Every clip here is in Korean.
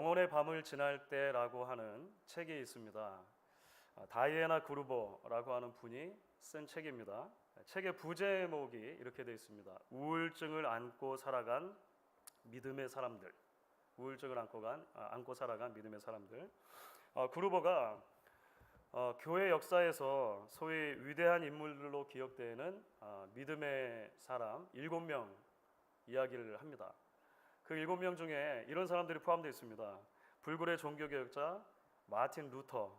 영혼의 밤을 지날 때라고 하는 책이 있습니다. 다이애나 그루버라고 하는 분이 쓴 책입니다. 책의 부제목이 이렇게 되어 있습니다. 우울증을 안고 살아간 믿음의 사람들. 우울증을 안고 살아간 믿음의 사람들. 그루버가 교회 역사에서 소위 위대한 인물로 기억되는 믿음의 사람 7명 이야기를 합니다. 그 7명 중에 이런 사람들이 포함되어 있습니다. 불굴의 종교개혁자 마틴 루터,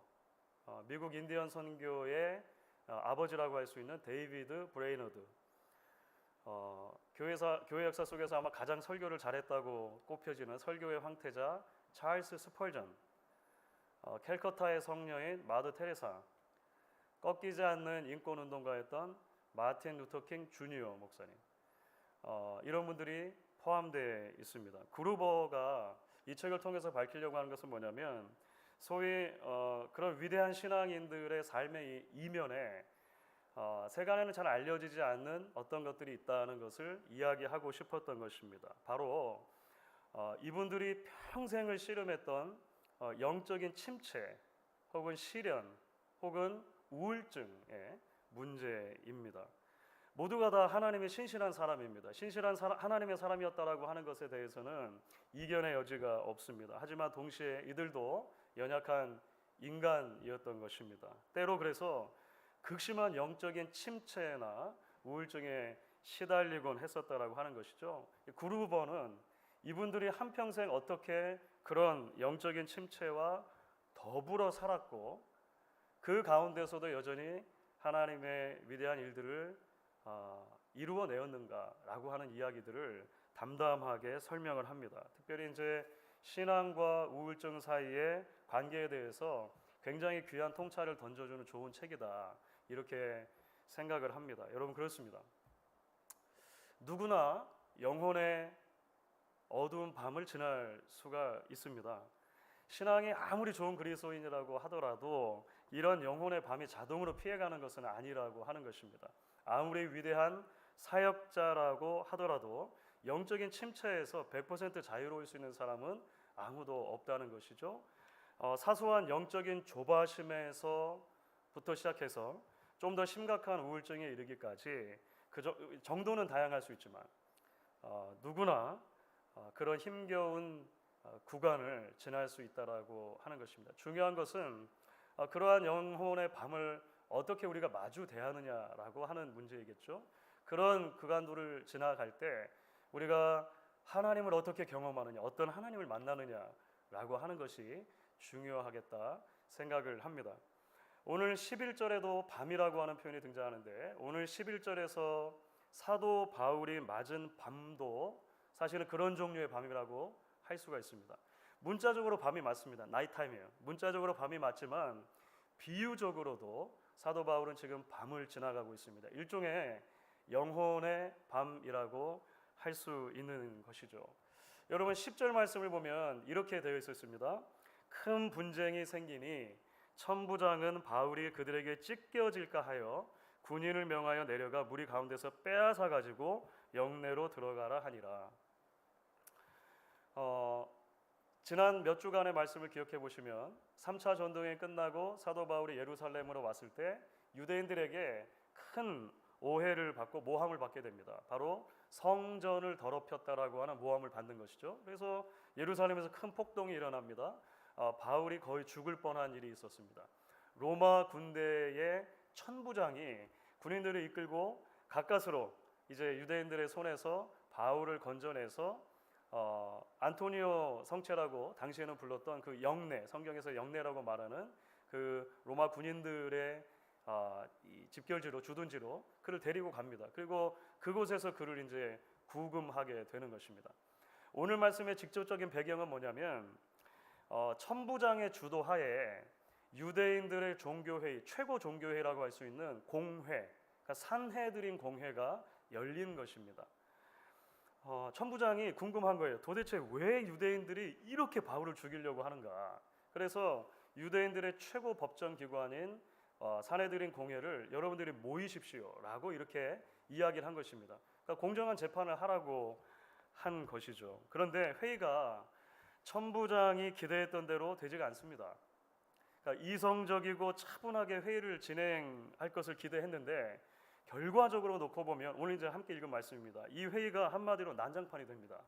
미국 인디언 선교의 아버지라고 할 수 있는 데이비드 브레이너드, 교회 역사 속에서 아마 가장 설교를 잘했다고 꼽혀지는 설교의 황태자 찰스 스펄전, 캘커타의 성녀인 마더 테레사, 꺾이지 않는 인권운동가였던 마틴 루터 킹 주니어 목사님, 이런 분들이 포함되어 있습니다. 그루버가 이 책을 통해서 밝히려고 하는 것은 뭐냐면 소위 그런 위대한 신앙인들의 삶의 이면에 세간에는 잘 알려지지 않는 어떤 것들이 있다는 것을 이야기하고 싶었던 것입니다. 바로 이분들이 평생을 씨름했던 영적인 침체 혹은 시련 혹은 우울증의 문제입니다. 모두가 다 하나님의 신실한 사람입니다. 신실한 하나님의 사람이었다라고 하는 것에 대해서는 이견의 여지가 없습니다. 하지만 동시에 이들도 연약한 인간이었던 것입니다. 때로 그래서 극심한 영적인 침체나 우울증에 시달리곤 했었다라고 하는 것이죠. 그루버는 이분들이 한평생 어떻게 그런 영적인 침체와 더불어 살았고 그 가운데서도 여전히 하나님의 위대한 일들을 이루어내었는가라고 하는 이야기들을 담담하게 설명을 합니다. 특별히 이제 신앙과 우울증 사이의 관계에 대해서 굉장히 귀한 통찰을 던져주는 좋은 책이다, 이렇게 생각을 합니다. 여러분, 그렇습니다. 누구나 영혼의 어두운 밤을 지날 수가 있습니다. 신앙이 아무리 좋은 그리스도인이라고 하더라도 이런 영혼의 밤이 자동으로 피해가는 것은 아니라고 하는 것입니다. 아무리 위대한 사역자라고 하더라도 영적인 침체에서 100% 자유로울 수 있는 사람은 아무도 없다는 것이죠. 사소한 영적인 조바심에서부터 시작해서 좀 더 심각한 우울증에 이르기까지 그 정도는 다양할 수 있지만 누구나 그런 힘겨운 구간을 지날 수 있다라고 하는 것입니다. 중요한 것은 그러한 영혼의 밤을 어떻게 우리가 마주 대하느냐라고 하는 문제이겠죠. 그런 구간들을 지나갈 때 우리가 하나님을 어떻게 경험하느냐, 어떤 하나님을 만나느냐라고 하는 것이 중요하겠다 생각을 합니다. 오늘 11절에도 밤이라고 하는 표현이 등장하는데 오늘 11절에서 사도 바울이 맞은 밤도 사실은 그런 종류의 밤이라고 할 수가 있습니다. 문자적으로 밤이 맞습니다. 나이타임이에요. 문자적으로 밤이 맞지만 비유적으로도 사도 바울은 지금 밤을 지나가고 있습니다. 일종의 영혼의 밤이라고 할 수 있는 것이죠. 여러분, 10절 말씀을 보면 이렇게 되어 있었습니다. 큰 분쟁이 생기니 천부장은 바울이 그들에게 찢겨질까 하여 군인을 명하여 내려가 무리 가운데서 빼앗아 가지고 영내로 들어가라 하니라. 지난 몇 주간의 말씀을 기억해 보시면 3차 전동이 끝나고 사도 바울이 예루살렘으로 왔을 때 유대인들에게 큰 오해를 받고 모함을 받게 됩니다. 바로 성전을 더럽혔다라고 하는 모함을 받는 것이죠. 그래서 예루살렘에서 큰 폭동이 일어납니다. 바울이 거의 죽을 뻔한 일이 있었습니다. 로마 군대의 천부장이 군인들을 이끌고 가까스로 이제 유대인들의 손에서 바울을 건져내서 안토니오 성체라고 당시에는 불렀던 그 영내, 성경에서 영내라고 말하는 그 로마 군인들의 이 집결지로, 주둔지로 그를 데리고 갑니다. 그리고 그곳에서 그를 이제 구금하게 되는 것입니다. 오늘 말씀의 직접적인 배경은 뭐냐면 천부장의 주도하에 유대인들의 종교회의, 최고 종교회의라고 할 수 있는 공회, 그러니까 산헤드린 공회가 열린 것입니다. 천부장이 궁금한 거예요. 도대체 왜 유대인들이 이렇게 바울을 죽이려고 하는가? 그래서 유대인들의 최고 법정 기관인 산헤드린 공회를 여러분들이 모이십시오라고 이렇게 이야기를 한 것입니다. 그러니까 공정한 재판을 하라고 한 것이죠. 그런데 회의가 천부장이 기대했던 대로 되지가 않습니다. 그러니까 이성적이고 차분하게 회의를 진행할 것을 기대했는데 결과적으로 놓고 보면 오늘 이제 함께 읽은 말씀입니다. 이 회의가 한마디로 난장판이 됩니다.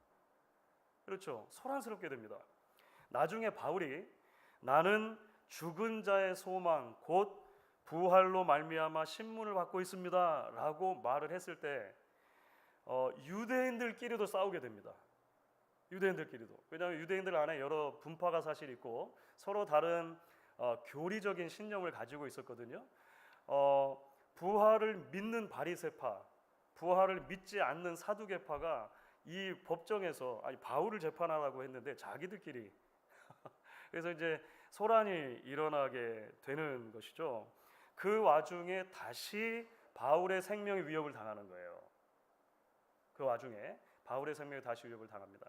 그렇죠. 소란스럽게 됩니다. 나중에 바울이 나는 죽은 자의 소망 곧 부활로 말미암아 신문을 받고 있습니다라고 말을 했을 때 유대인들끼리도 싸우게 됩니다. 유대인들끼리도. 왜냐하면 유대인들 안에 여러 분파가 사실 있고 서로 다른 교리적인 신념을 가지고 있었거든요. 부활을 믿는 바리새파, 부활을 믿지 않는 사두개파가 이 법정에서 바울을 재판하라고 했는데 자기들끼리 그래서 이제 소란이 일어나게 되는 것이죠. 그 와중에 다시 바울의 생명이 위협을 당하는 거예요. 그 와중에 바울의 생명이 다시 위협을 당합니다.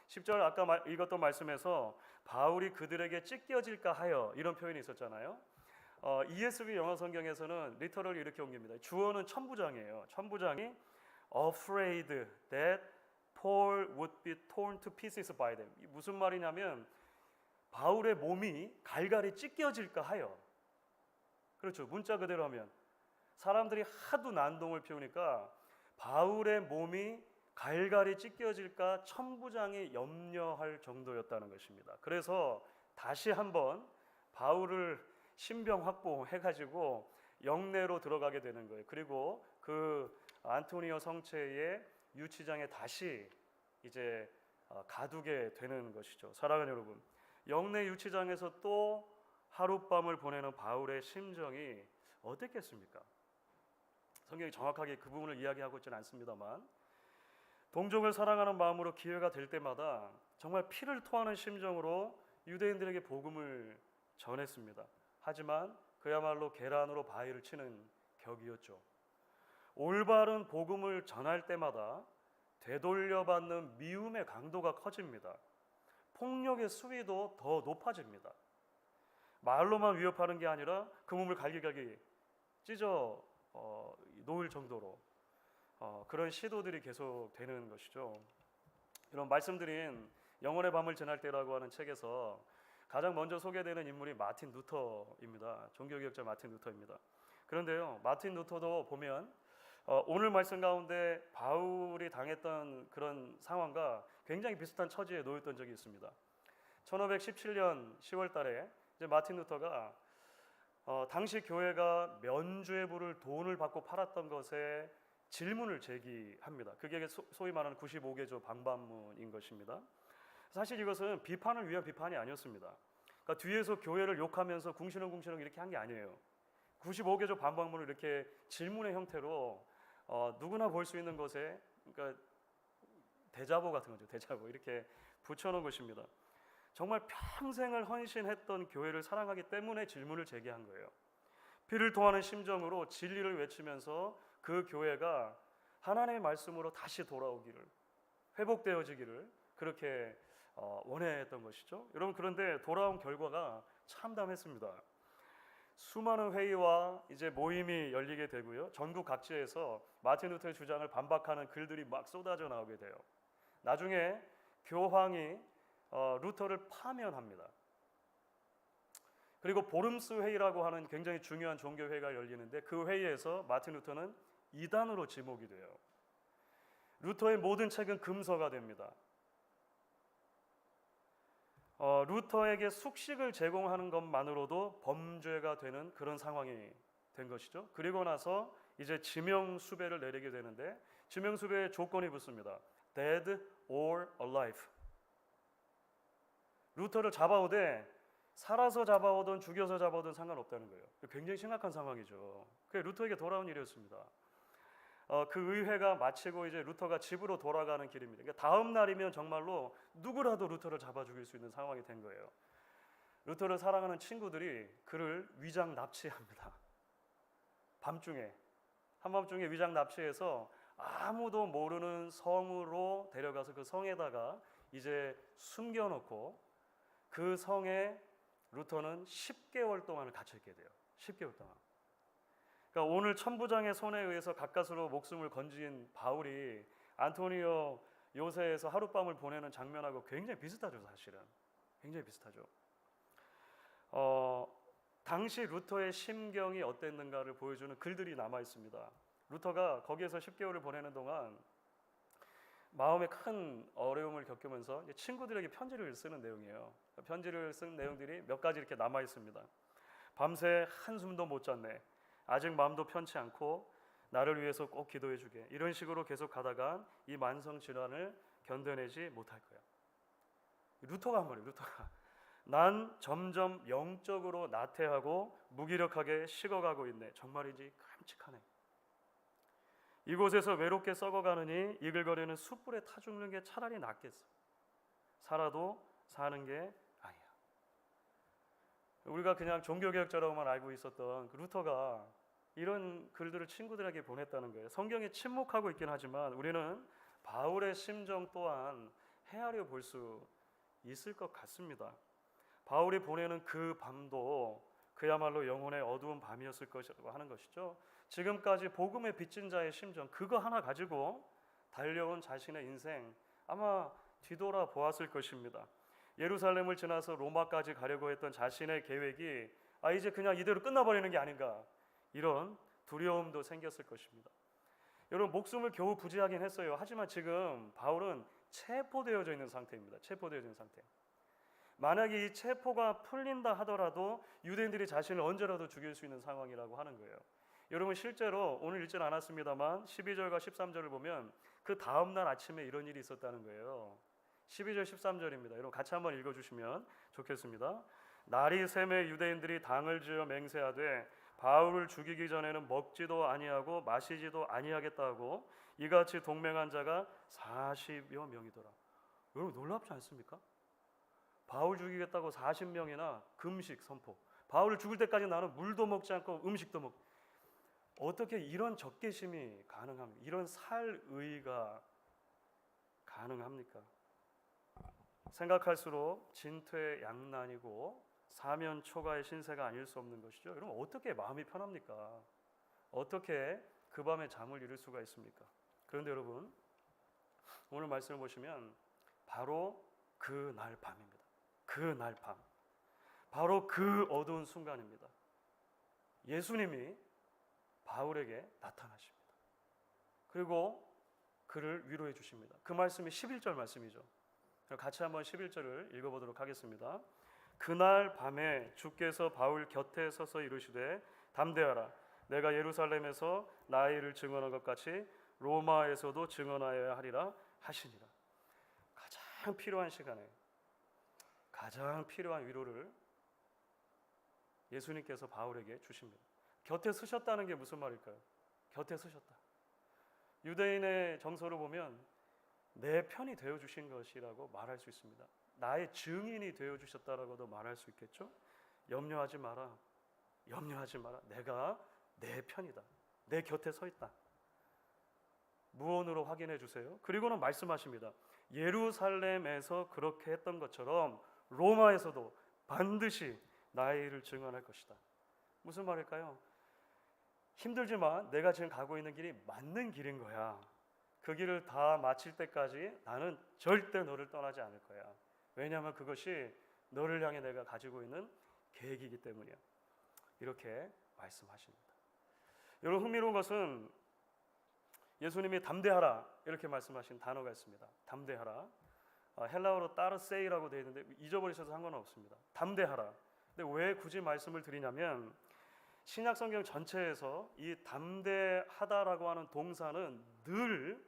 10절 아까 읽었던 말씀에서 바울이 그들에게 찢겨질까 하여 이런 표현이 있었잖아요. ESV 영어 성경에서는 리터럴이 이렇게 옮깁니다. 주어는 천부장이에요. 천부장이 afraid that Paul would be torn to pieces by them. 무슨 말이냐면 바울의 몸이 갈갈이 찢겨질까 하여. 그렇죠. 문자 그대로 하면 사람들이 하도 난동을 피우니까 바울의 몸이 갈갈이 찢겨질까 천부장이 염려할 정도였다는 것입니다. 그래서 다시 한번 바울을 신병 확보해가지고 영내로 들어가게 되는 거예요. 그리고 그 안토니오 성체의 유치장에 다시 이제 가두게 되는 것이죠. 사랑하는 여러분, 영내 유치장에서 또 하룻밤을 보내는 바울의 심정이 어땠겠습니까? 성경이 정확하게 그 부분을 이야기하고 있지는 않습니다만 동족을 사랑하는 마음으로 기회가 될 때마다 정말 피를 토하는 심정으로 유대인들에게 복음을 전했습니다. 하지만 그야말로 계란으로 바위를 치는 격이었죠. 올바른 복음을 전할 때마다 되돌려받는 미움의 강도가 커집니다. 폭력의 수위도 더 높아집니다. 말로만 위협하는 게 아니라 그 몸을 갈기갈기 찢어 놓을 정도로 그런 시도들이 계속되는 것이죠. 이런 말씀드린 영혼의 밤을 지날 때라고 하는 책에서 가장 먼저 소개되는 인물이 마틴 루터입니다. 종교개혁자 마틴 루터입니다. 그런데요, 마틴 루터도 보면 오늘 말씀 가운데 바울이 당했던 그런 상황과 굉장히 비슷한 처지에 놓였던 적이 있습니다. 1517년 10월 달에 이제 마틴 루터가 당시 교회가 면죄부를 돈을 받고 팔았던 것에 질문을 제기합니다. 그게 소위 말하는 95개조 방반문인 것입니다. 사실 이것은 비판을 위한 비판이 아니었습니다. 그러니까 뒤에서 교회를 욕하면서 궁시렁궁시렁 이렇게 한 게 아니에요. 95개조 방반문을 이렇게 질문의 형태로 누구나 볼 수 있는 것에 그러니까 대자보 같은 거죠. 대자보 이렇게 붙여놓은 것입니다. 정말 평생을 헌신했던 교회를 사랑하기 때문에 질문을 제기한 거예요. 피를 토하는 심정으로 진리를 외치면서 그 교회가 하나님의 말씀으로 다시 돌아오기를, 회복되어지기를 그렇게 원했던 것이죠. 여러분, 그런데 돌아온 결과가 참담했습니다. 수많은 회의와 이제 모임이 열리게 되고요. 전국 각지에서 마틴 루터의 주장을 반박하는 글들이 막 쏟아져 나오게 돼요. 나중에 교황이 루터를 파면합니다. 그리고 보름스 회의라고 하는 굉장히 중요한 종교 회의가 열리는데 그 회의에서 마틴 루터는 이단으로 지목이 돼요. 루터의 모든 책은 금서가 됩니다. 루터에게 숙식을 제공하는 것만으로도 범죄가 되는 그런 상황이 된 것이죠. 그리고 나서 이제 지명 수배를 내리게 되는데 지명 수배의 조건이 붙습니다. Dead or alive. 루터를 잡아오되 살아서 잡아오든 죽여서 잡아오든 상관없다는 거예요. 굉장히 심각한 상황이죠. 그게 루터에게 돌아온 일이었습니다. 그 의회가 마치고 이제 루터가 집으로 돌아가는 길입니다. 그러니까 다음 날이면 정말로 누구라도 루터를 잡아 죽일 수 있는 상황이 된 거예요. 루터를 사랑하는 친구들이 그를 위장 납치합니다. 밤중에 한밤중에 위장 납치해서 아무도 모르는 성으로 데려가서 그 성에다가 이제 숨겨놓고 그 성에 루터는 10개월 동안을 갇혀있게 돼요. 10개월 동안. 그러니까 오늘 천부장의 손에 의해서 가까스로 목숨을 건진 바울이 안토니오 요새에서 하룻밤을 보내는 장면하고 굉장히 비슷하죠, 사실은. 굉장히 비슷하죠. 당시 루터의 심경이 어땠는가를 보여주는 글들이 남아 있습니다. 루터가 거기에서 10개월을 보내는 동안 마음에 큰 어려움을 겪으면서 친구들에게 편지를 쓰는 내용이에요. 편지를 쓴 내용들이 몇 가지 이렇게 남아 있습니다. 밤새 한숨도 못 잤네. 아직 마음도 편치 않고 나를 위해서 꼭 기도해 주게. 이런 식으로 계속 가다가 이 만성 질환을 견뎌내지 못할 거야. 루터가 한 말이에요. 루터가 난 점점 영적으로 나태하고 무기력하게 식어가고 있네. 정말이지 깜찍하네. 이곳에서 외롭게 썩어가느니 이글거리는 숯불에 타 죽는 게 차라리 낫겠어. 살아도 사는 게 아니야. 우리가 그냥 종교개혁자라고만 알고 있었던 그 루터가 이런 글들을 친구들에게 보냈다는 거예요. 성경에 침묵하고 있긴 하지만 우리는 바울의 심정 또한 헤아려 볼 수 있을 것 같습니다. 바울이 보내는 그 밤도 그야말로 영혼의 어두운 밤이었을 것이라고 하는 것이죠. 지금까지 복음에 빚진 자의 심정, 그거 하나 가지고 달려온 자신의 인생 아마 뒤돌아 보았을 것입니다. 예루살렘을 지나서 로마까지 가려고 했던 자신의 계획이 이제 그냥 이대로 끝나버리는 게 아닌가, 이런 두려움도 생겼을 것입니다. 여러분, 목숨을 겨우 부지하긴 했어요. 하지만 지금 바울은 체포되어져 있는 상태입니다. 체포되어져 있는 상태. 만약에 이 체포가 풀린다 하더라도 유대인들이 자신을 언제라도 죽일 수 있는 상황이라고 하는 거예요. 여러분, 실제로 오늘 읽지는 않았습니다만 12절과 13절을 보면 그 다음 날 아침에 이런 일이 있었다는 거예요. 12절 13절입니다. 여러분 같이 한번 읽어주시면 좋겠습니다. 날이 새매 유대인들이 당을 지어 맹세하되 바울을 죽이기 전에는 먹지도 아니하고 마시지도 아니하겠다고 이같이 동맹한 자가 40여 명이더라. 여러분 놀랍지 않습니까? 바울 죽이겠다고 40명이나 금식 선포. 바울을 죽을 때까지 나는 물도 먹지 않고 음식도 먹. 어떻게 이런 적개심이 가능합니까? 이런 살의가 가능합니까? 생각할수록 진퇴양난이고 사면초가의 신세가 아닐 수 없는 것이죠. 여러분 어떻게 마음이 편합니까? 어떻게 그 밤에 잠을 이룰 수가 있습니까? 그런데 여러분 오늘 말씀을 보시면 바로 그날 밤입니다. 그날 밤, 바로 그 어두운 순간입니다. 예수님이 바울에게 나타나십니다. 그리고 그를 위로해 주십니다. 그 말씀이 11절 말씀이죠. 같이 한번 11절을 읽어보도록 하겠습니다. 그날 밤에 주께서 바울 곁에 서서 이르시되 담대하라. 내가 예루살렘에서 나의 일을 증언한 것 같이 로마에서도 증언하여야 하리라 하시니라. 가장 필요한 시간에 가장 필요한 위로를 예수님께서 바울에게 주십니다. 곁에 서셨다는 게 무슨 말일까요? 곁에 서셨다. 유대인의 정서를 보면 내 편이 되어주신 것이라고 말할 수 있습니다. 나의 증인이 되어주셨다라고도 말할 수 있겠죠. 염려하지 마라. 염려하지 마라. 내가 내 편이다. 내 곁에 서 있다. 무언으로 확인해 주세요. 그리고는 말씀하십니다. 예루살렘에서 그렇게 했던 것처럼 로마에서도 반드시 나의 일을 증언할 것이다. 무슨 말일까요? 힘들지만 내가 지금 가고 있는 길이 맞는 길인 거야. 그 길을 다 마칠 때까지 나는 절대 너를 떠나지 않을 거야. 왜냐하면 그것이 너를 향해 내가 가지고 있는 계획이기 때문이야. 이렇게 말씀하십니다. 여러분 흥미로운 것은 예수님이 담대하라 이렇게 말씀하신 단어가 있습니다. 담대하라. 헬라어로 따르세이라고 되어 있는데 잊어버리셔도 상관은 없습니다. 담대하라. 근데 왜 굳이 말씀을 드리냐면 신약 성경 전체에서 이 담대하다라고 하는 동사는 늘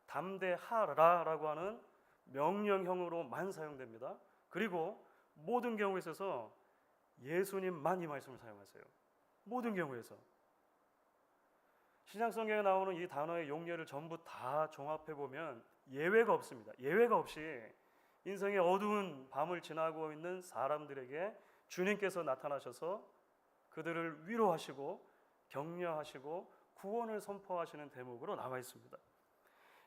담대하라라고 하는 명령형으로만 사용됩니다. 그리고 모든 경우에 있어서 예수님만 이 말씀을 사용하세요. 모든 경우에서 신약 성경에 나오는 이 단어의 용례를 전부 다 종합해 보면 예외가 없습니다. 예외가 없이 인생의 어두운 밤을 지나고 있는 사람들에게 주님께서 나타나셔서 그들을 위로하시고 격려하시고 구원을 선포하시는 대목으로 나와 있습니다.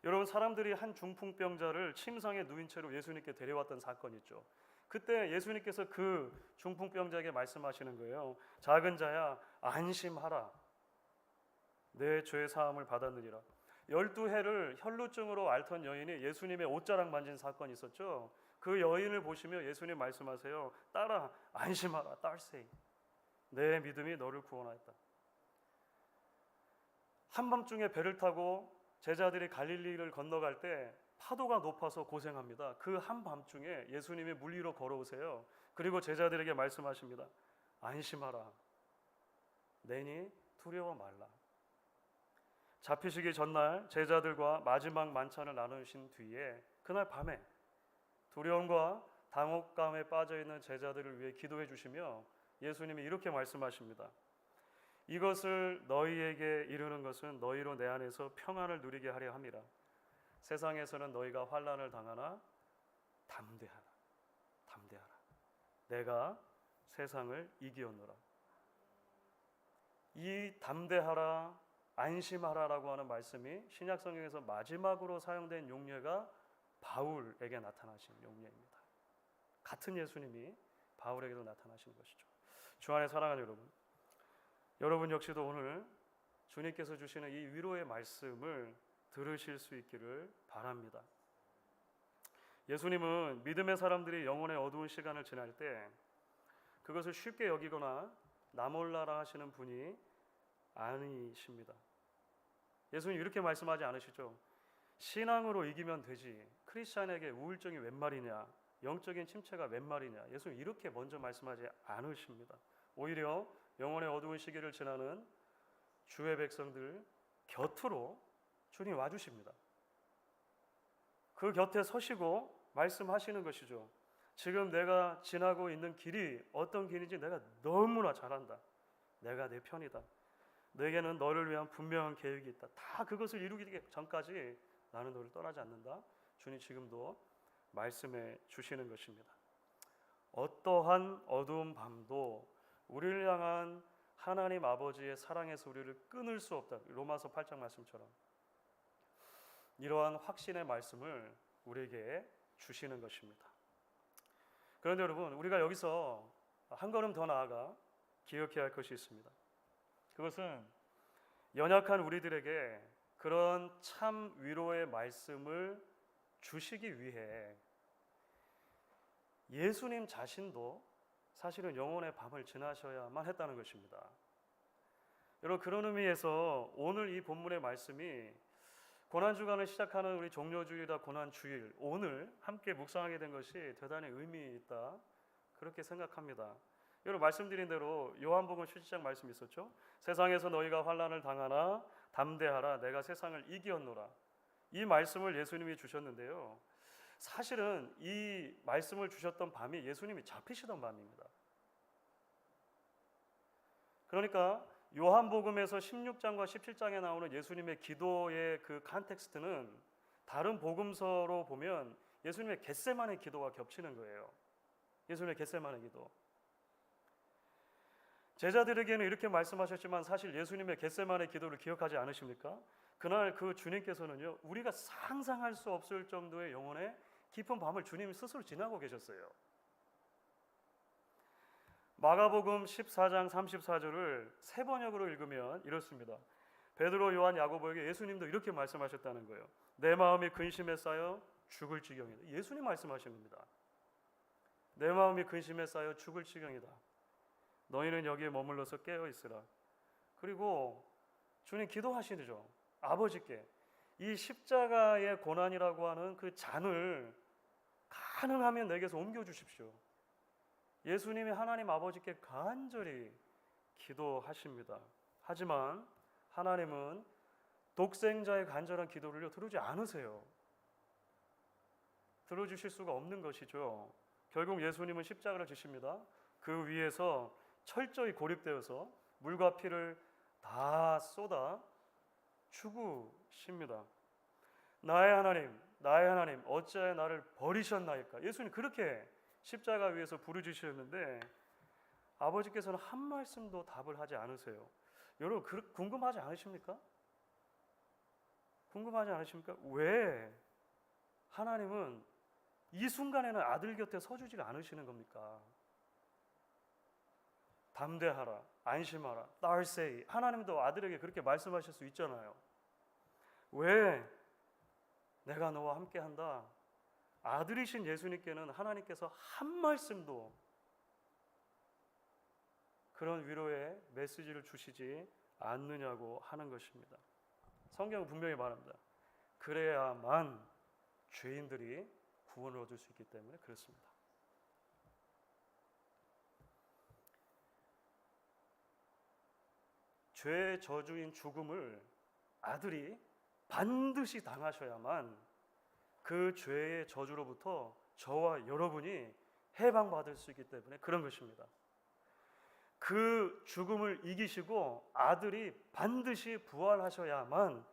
여러분 사람들이 한 중풍병자를 침상에 누인 채로 예수님께 데려왔던 사건이 있죠. 그때 예수님께서 그 중풍병자에게 말씀하시는 거예요. 작은 자야 안심하라. 내 죄 사함을 받았느니라. 12해를 혈루증으로 앓던 여인이 예수님의 옷자락 만진 사건이 있었죠. 그 여인을 보시며 예수님 말씀하세요. 딸아, 안심하라. 딸세이, 내 믿음이 너를 구원하였다. 한밤중에 배를 타고 제자들이 갈릴리를 건너갈 때 파도가 높아서 고생합니다. 그 한밤중에 예수님이 물 위로 걸어오세요. 그리고 제자들에게 말씀하십니다. 안심하라. 내니 두려워 말라. 잡히시기 전날 제자들과 마지막 만찬을 나누신 뒤에 그날 밤에 두려움과 당혹감에 빠져있는 제자들을 위해 기도해 주시며 예수님이 이렇게 말씀하십니다. 이것을 너희에게 이르는 것은 너희로 내 안에서 평안을 누리게 하려 함이라. 세상에서는 너희가 환난을 당하나 담대하라. 담대하라. 내가 세상을 이기었노라. 이 담대하라, 안심하라라고 하는 말씀이 신약 성경에서 마지막으로 사용된 용례가 바울에게 나타나신 용례입니다. 같은 예수님이 바울에게도 나타나신 것이죠. 주 안에 사랑하는 여러분, 여러분 역시도 오늘 주님께서 주시는 이 위로의 말씀을 들으실 수 있기를 바랍니다. 예수님은 믿음의 사람들이 영혼의 어두운 시간을 지날 때 그것을 쉽게 여기거나 나몰라라 하시는 분이 아니십니다. 예수님 이렇게 말씀하지 않으시죠? 신앙으로 이기면 되지. 크리스찬에게 우울증이 웬 말이냐? 영적인 침체가 웬 말이냐? 예수님 이렇게 먼저 말씀하지 않으십니다. 오히려 영혼의 어두운 시기를 지나는 주의 백성들 곁으로 주님 와주십니다. 그 곁에 서시고 말씀하시는 것이죠. 지금 내가 지나고 있는 길이 어떤 길인지 내가 너무나 잘 안다. 내가 내 편이다. 내게는 너를 위한 분명한 계획이 있다. 다 그것을 이루기 전까지 나는 너를 떠나지 않는다. 주님 지금도 말씀해 주시는 것입니다. 어떠한 어두운 밤도 우리를 향한 하나님 아버지의 사랑에서 우리를 끊을 수 없다. 로마서 8장 말씀처럼 이러한 확신의 말씀을 우리에게 주시는 것입니다. 그런데 여러분, 우리가 여기서 한 걸음 더 나아가 기억해야 할 것이 있습니다. 그것은 연약한 우리들에게 그런 참 위로의 말씀을 주시기 위해 예수님 자신도 사실은 영혼의 밤을 지나셔야만 했다는 것입니다. 여러분, 그런 의미에서 오늘 이 본문의 말씀이 고난주간을 시작하는 우리 종료주일이다 고난주일, 오늘 함께 묵상하게 된 것이 대단히 의미 있다, 그렇게 생각합니다. 여러분, 말씀드린 대로 요한복음 17장 말씀이 있었죠. 세상에서 너희가 환난을 당하나 담대하라. 내가 세상을 이기었노라. 이 말씀을 예수님이 주셨는데요. 사실은 이 말씀을 주셨던 밤이 예수님이 잡히시던 밤입니다. 그러니까 요한복음에서 16장과 17장에 나오는 예수님의 기도의 그 컨텍스트는 다른 복음서로 보면 예수님의 겟세마네 기도가 겹치는 거예요. 예수님의 겟세마네 기도. 제자들에게는 이렇게 말씀하셨지만 사실 예수님의 겟세마네 기도를 기억하지 않으십니까? 그날 그 주님께서는요, 우리가 상상할 수 없을 정도의 영혼의 깊은 밤을 주님이 스스로 지나고 계셨어요. 마가복음 14장 34절을 세 번역으로 읽으면 이렇습니다. 베드로, 요한, 야고보에게 예수님도 이렇게 말씀하셨다는 거예요. 내 마음이 근심에 쌓여 죽을 지경이다. 예수님 말씀하신 겁니다. 내 마음이 근심에 쌓여 죽을 지경이다. 너희는 여기에 머물러서 깨어 있으라. 그리고 주님 기도하시죠. 아버지께 이 십자가의 고난이라고 하는 그 잔을 가능하면 내게서 옮겨 주십시오. 예수님이 하나님 아버지께 간절히 기도하십니다. 하지만 하나님은 독생자의 간절한 기도를 들어주지 않으세요. 들어주실 수가 없는 것이죠. 결국 예수님은 십자가를 지십니다. 그 위에서 철저히 고립되어서 물과 피를 다 쏟아 죽으십니다. 나의 하나님, 어찌하여 나를 버리셨나이까? 예수님 그렇게 십자가 위에서 부르짖으셨는데 아버지께서는 한 말씀도 답을 하지 않으세요. 여러분 궁금하지 않으십니까? 궁금하지 않으십니까? 왜 하나님은 이 순간에는 아들 곁에 서주지가 않으시는 겁니까? 담대하라, 안심하라, 딸세이. 하나님도 아들에게 그렇게 말씀하실 수 있잖아요. 왜 내가 너와 함께한다. 아들이신 예수님께는 하나님께서 한 말씀도 그런 위로의 메시지를 주시지 않느냐고 하는 것입니다. 성경은 분명히 말합니다. 그래야만 죄인들이 구원을 얻을 수 있기 때문에 그렇습니다. 죄의 저주인 죽음을 아들이 반드시 당하셔야만 그 죄의 저주로부터 저와 여러분이 해방받을 수 있기 때문에 그런 것입니다. 그 죽음을 이기시고 아들이 반드시 부활하셔야만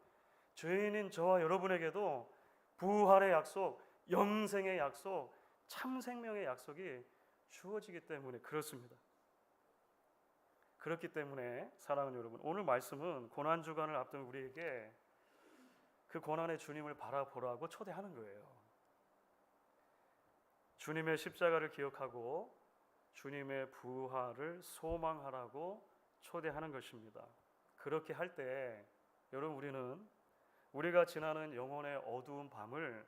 죄인인 저와 여러분에게도 부활의 약속, 영생의 약속, 참 생명의 약속이 주어지기 때문에 그렇습니다. 그렇기 때문에 사랑하는 여러분, 오늘 말씀은 고난주간을 앞둔 우리에게 그 고난의 주님을 바라보라고 초대하는 거예요. 주님의 십자가를 기억하고 주님의 부활을 소망하라고 초대하는 것입니다. 그렇게 할 때 여러분, 우리가 지나는 영혼의 어두운 밤을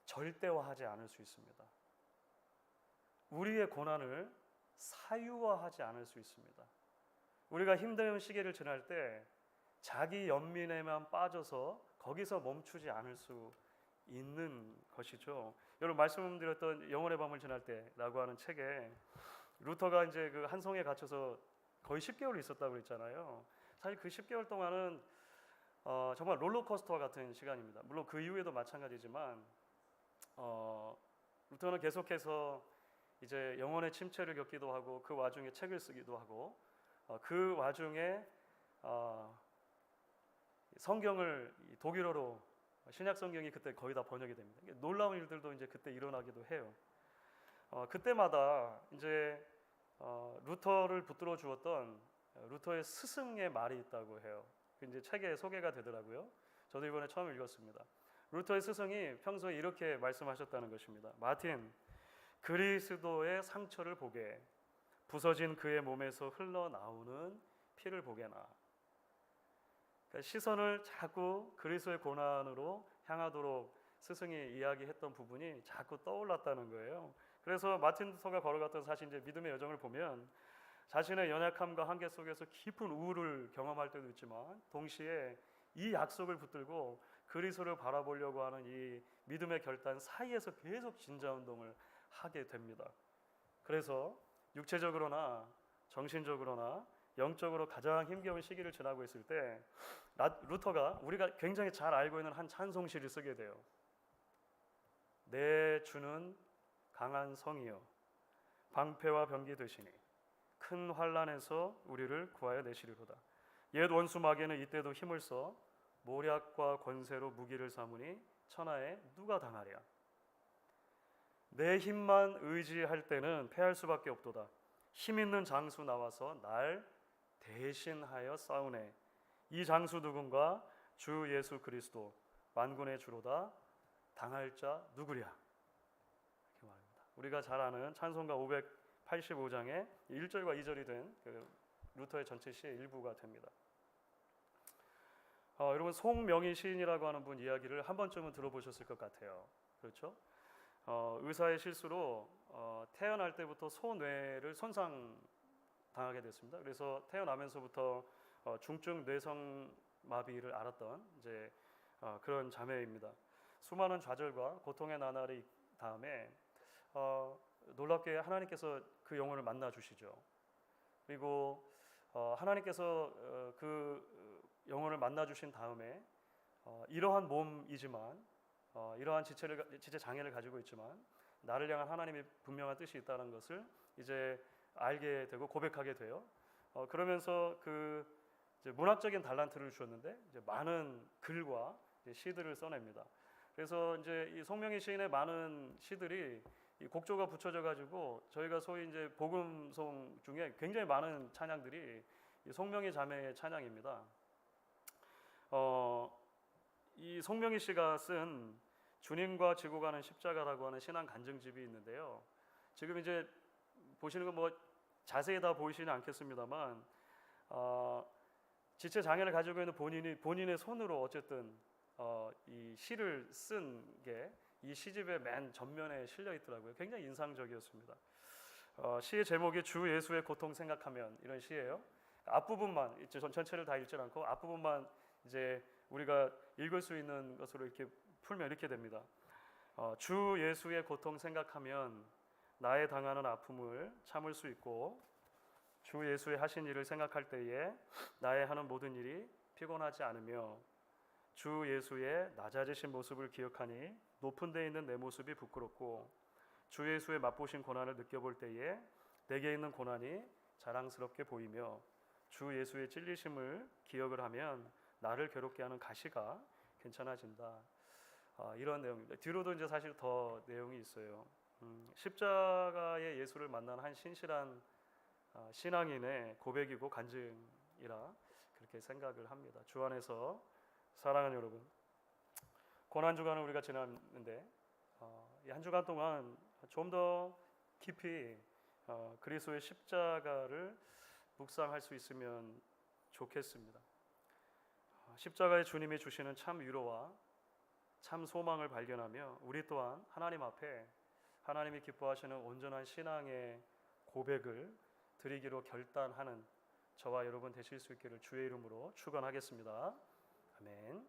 절대화하지 않을 수 있습니다. 우리의 고난을 사유화하지 않을 수 있습니다. 우리가 힘든 시기를 지날 때 자기 연민에만 빠져서 거기서 멈추지 않을 수 있는 것이죠. 여러분, 말씀드렸던 영혼의 밤을 지날 때라고 하는 책에 루터가 이제 그 한성에 갇혀서 거의 10개월 있었다고 그랬잖아요. 사실 그 10개월 동안은 정말 롤러코스터와 같은 시간입니다. 물론 그 이후에도 마찬가지지만 루터는 계속해서 이제 영혼의 침체를 겪기도 하고 그 와중에 책을 쓰기도 하고 그 와중에 성경을 독일어로 신약 성경이 그때 거의 다 번역이 됩니다. 놀라운 일들도 이제 그때 일어나기도 해요. 그때마다 이제 루터를 붙들어 주었던 루터의 스승의 말이 있다고 해요. 이제 책에 소개가 되더라고요. 저도 이번에 처음 읽었습니다. 루터의 스승이 평소에 이렇게 말씀하셨다는 것입니다. 마틴, 그리스도의 상처를 보게, 부서진 그의 몸에서 흘러나오는 피를 보게나. 그러니까 시선을 자꾸 그리스도의 고난으로 향하도록 스승이 이야기했던 부분이 자꾸 떠올랐다는 거예요. 그래서 마틴 루터가 걸어갔던 사실 이제 믿음의 여정을 보면 자신의 연약함과 한계 속에서 깊은 우울을 경험할 때도 있지만 동시에 이 약속을 붙들고 그리스도를 바라보려고 하는 이 믿음의 결단 사이에서 계속 진자운동을 하게 됩니다. 그래서 육체적으로나 정신적으로나 영적으로 가장 힘겨운 시기를 지나고 있을 때 루터가 우리가 굉장히 잘 알고 있는 한 찬송시를 쓰게 돼요. 내 주는 강한 성이요 방패와 병기 되시니 큰 환난에서 우리를 구하여 내시리로다. 옛 원수 마귀는 이때도 힘을 써 모략과 권세로 무기를 삼으니 천하에 누가 당하랴. 내 힘만 의지할 때는 패할 수밖에 없도다. 힘 있는 장수 나와서 날 대신하여 싸우네. 이 장수 누군가? 주 예수 그리스도 만군의 주로다. 당할 자 누구랴. 이렇게 말합니다. 우리가 잘 아는 찬송가 585장의 1절과 2절이 된 그 루터의 전체 시의 일부가 됩니다. 여러분, 송명희 시인이라고 하는 분 이야기를 한 번쯤은 들어보셨을 것 같아요. 그렇죠? 의사의 실수로 태어날 때부터 소뇌를 손상당하게 됐습니다. 그래서 태어나면서부터 중증 뇌성 마비를 앓았던 이제 그런 자매입니다. 수많은 좌절과 고통의 나날이 다음에 놀랍게 하나님께서 그 영혼을 만나 주시죠. 그리고 하나님께서 그 영혼을 만나 주신 다음에 이러한 몸이지만 이러한 지체 장애를 가지고 있지만 나를 향한 하나님의 분명한 뜻이 있다는 것을 이제 알게 되고 고백하게 돼요. 그러면서 그 이제 문학적인 달란트를 주었는데 이제 많은 글과 이제 시들을 써냅니다. 그래서 이제 이 송명희 시인의 많은 시들이 이 곡조가 붙여져 가지고 저희가 소위 이제 복음송 중에 굉장히 많은 찬양들이 이 송명희 자매의 찬양입니다. 이 송명희 씨가 쓴 주님과 지고 가는 십자가라고 하는 신앙 간증집이 있는데요. 지금 이제 보시는 거 뭐 자세히 다 보이시는 않겠습니다만 지체 장애를 가지고 있는 본인의 손으로 어쨌든 이 시를 쓴 게 이 시집의 맨 전면에 실려 있더라고요. 굉장히 인상적이었습니다. 시의 제목이 주 예수의 고통 생각하면 이런 시예요. 앞부분만 이제 전체를 다 읽지 않고 앞부분만 이제 우리가 읽을 수 있는 것으로 이렇게 풀면 이렇게 됩니다. 주 예수의 고통 생각하면 나의 당하는 아픔을 참을 수 있고 주 예수의 하신 일을 생각할 때에 나의 하는 모든 일이 피곤하지 않으며 주 예수의 낮아지신 모습을 기억하니 높은 데 있는 내 모습이 부끄럽고 주 예수의 맛보신 고난을 느껴볼 때에 내게 있는 고난이 자랑스럽게 보이며 주 예수의 찔리심을 기억을 하면 나를 괴롭게 하는 가시가 괜찮아진다. 이런 내용입니다. 뒤로도 이제 사실 더 내용이 있어요. 십자가의 예수를 만난 한 신실한 신앙인의 고백이고 간증이라 그렇게 생각을 합니다. 주 안에서 사랑하는 여러분, 고난 주간을 우리가 지났는데 이 한 주간 동안 좀 더 깊이 그리스도의 십자가를 묵상할 수 있으면 좋겠습니다. 십자가의 주님이 주시는 참 위로와 참 소망을 발견하며 우리 또한 하나님 앞에 하나님이 기뻐하시는 온전한 신앙의 고백을 드리기로 결단하는 저와 여러분 되실 수 있기를 주의 이름으로 축원하겠습니다. 아멘.